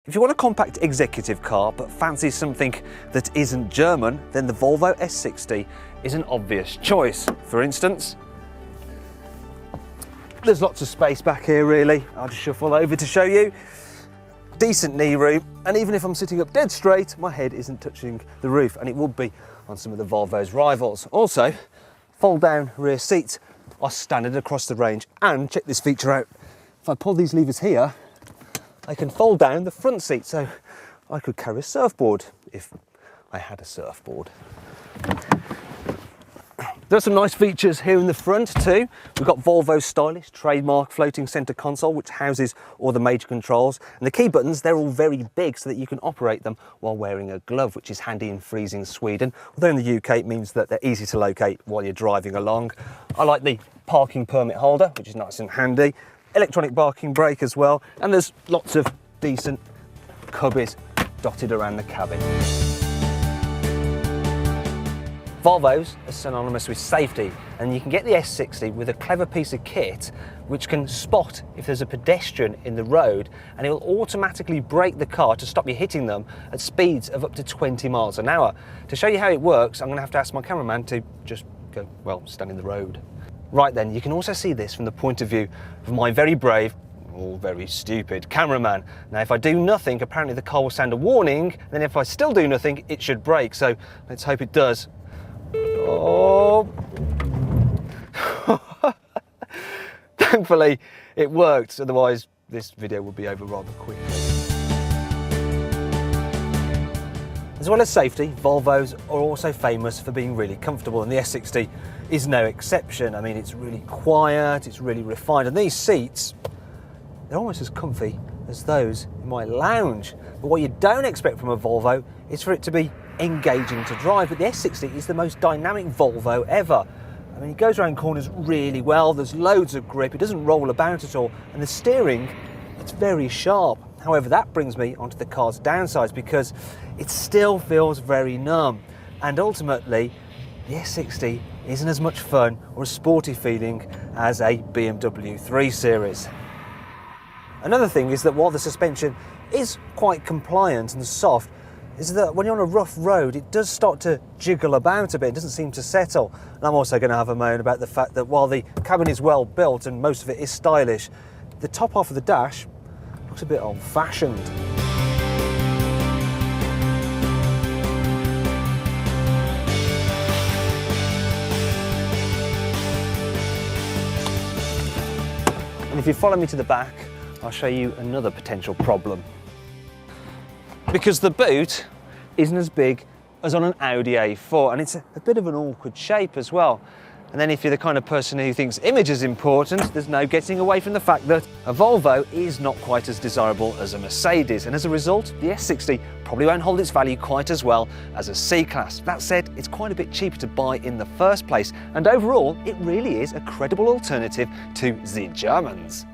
If you want a compact executive car but fancy something that isn't German, then the Volvo S60 is an obvious choice. For instance, there's lots of space back here really. I'll just shuffle over to show you. Decent knee room, and even if I'm sitting up dead straight, my head isn't touching the roof, and it would be on some of the Volvo's rivals. Also, fold down rear seats are standard across the range, and check this feature out. If I pull these levers here, I can fold down the front seat, so I could carry a surfboard if I had a surfboard. There are some nice features here in the front too. We've got Volvo's stylish trademark floating centre console, which houses all the major controls. And the key buttons, they're all very big so that you can operate them while wearing a glove, which is handy in freezing Sweden. Although in the UK it means that they're easy to locate while you're driving along. I like the parking permit holder, which is nice and handy. Electronic parking brake as well. And there's lots of decent cubbies dotted around the cabin. Volvos are synonymous with safety, and you can get the S60 with a clever piece of kit which can spot if there's a pedestrian in the road, and it will automatically brake the car to stop you hitting them at speeds of up to 20 miles an hour. To show you how it works, I'm going to have to ask my cameraman to just go, well, stand in the road. Right then, you can also see this from the point of view of my very brave, or very stupid cameraman. Now if I do nothing, apparently the car will sound a warning, then if I still do nothing, it should brake, so let's hope it does. Oh. Thankfully it worked, otherwise this video would be over rather quickly. As well as safety, Volvos are also famous for being really comfortable, and the S60 is no exception. I mean, it's really quiet, it's really refined, and these seats, they're almost as comfy as those in my lounge. But what you don't expect from a Volvo is for it to be engaging to drive, but the S60 is the most dynamic Volvo ever. I mean, it goes around corners really well, there's loads of grip, it doesn't roll about at all, and the steering, it's very sharp. However, that brings me onto the car's downsides, because it still feels very numb, and ultimately the S60 isn't as much fun or as sporty feeling as a BMW 3 Series. Another thing is that while the suspension is quite compliant and soft, is that when you're on a rough road, it does start to jiggle about a bit, it doesn't seem to settle. And I'm also going to have a moan about the fact that while the cabin is well built and most of it is stylish, the top half of the dash looks a bit old-fashioned. And if you follow me to the back, I'll show you another potential problem. Because the boot isn't as big as on an Audi A4, and it's a bit of an awkward shape as well. And then if you're the kind of person who thinks image is important, there's no getting away from the fact that a Volvo is not quite as desirable as a Mercedes, and as a result, the S60 probably won't hold its value quite as well as a C-Class. That said, it's quite a bit cheaper to buy in the first place, and overall, it really is a credible alternative to the Germans.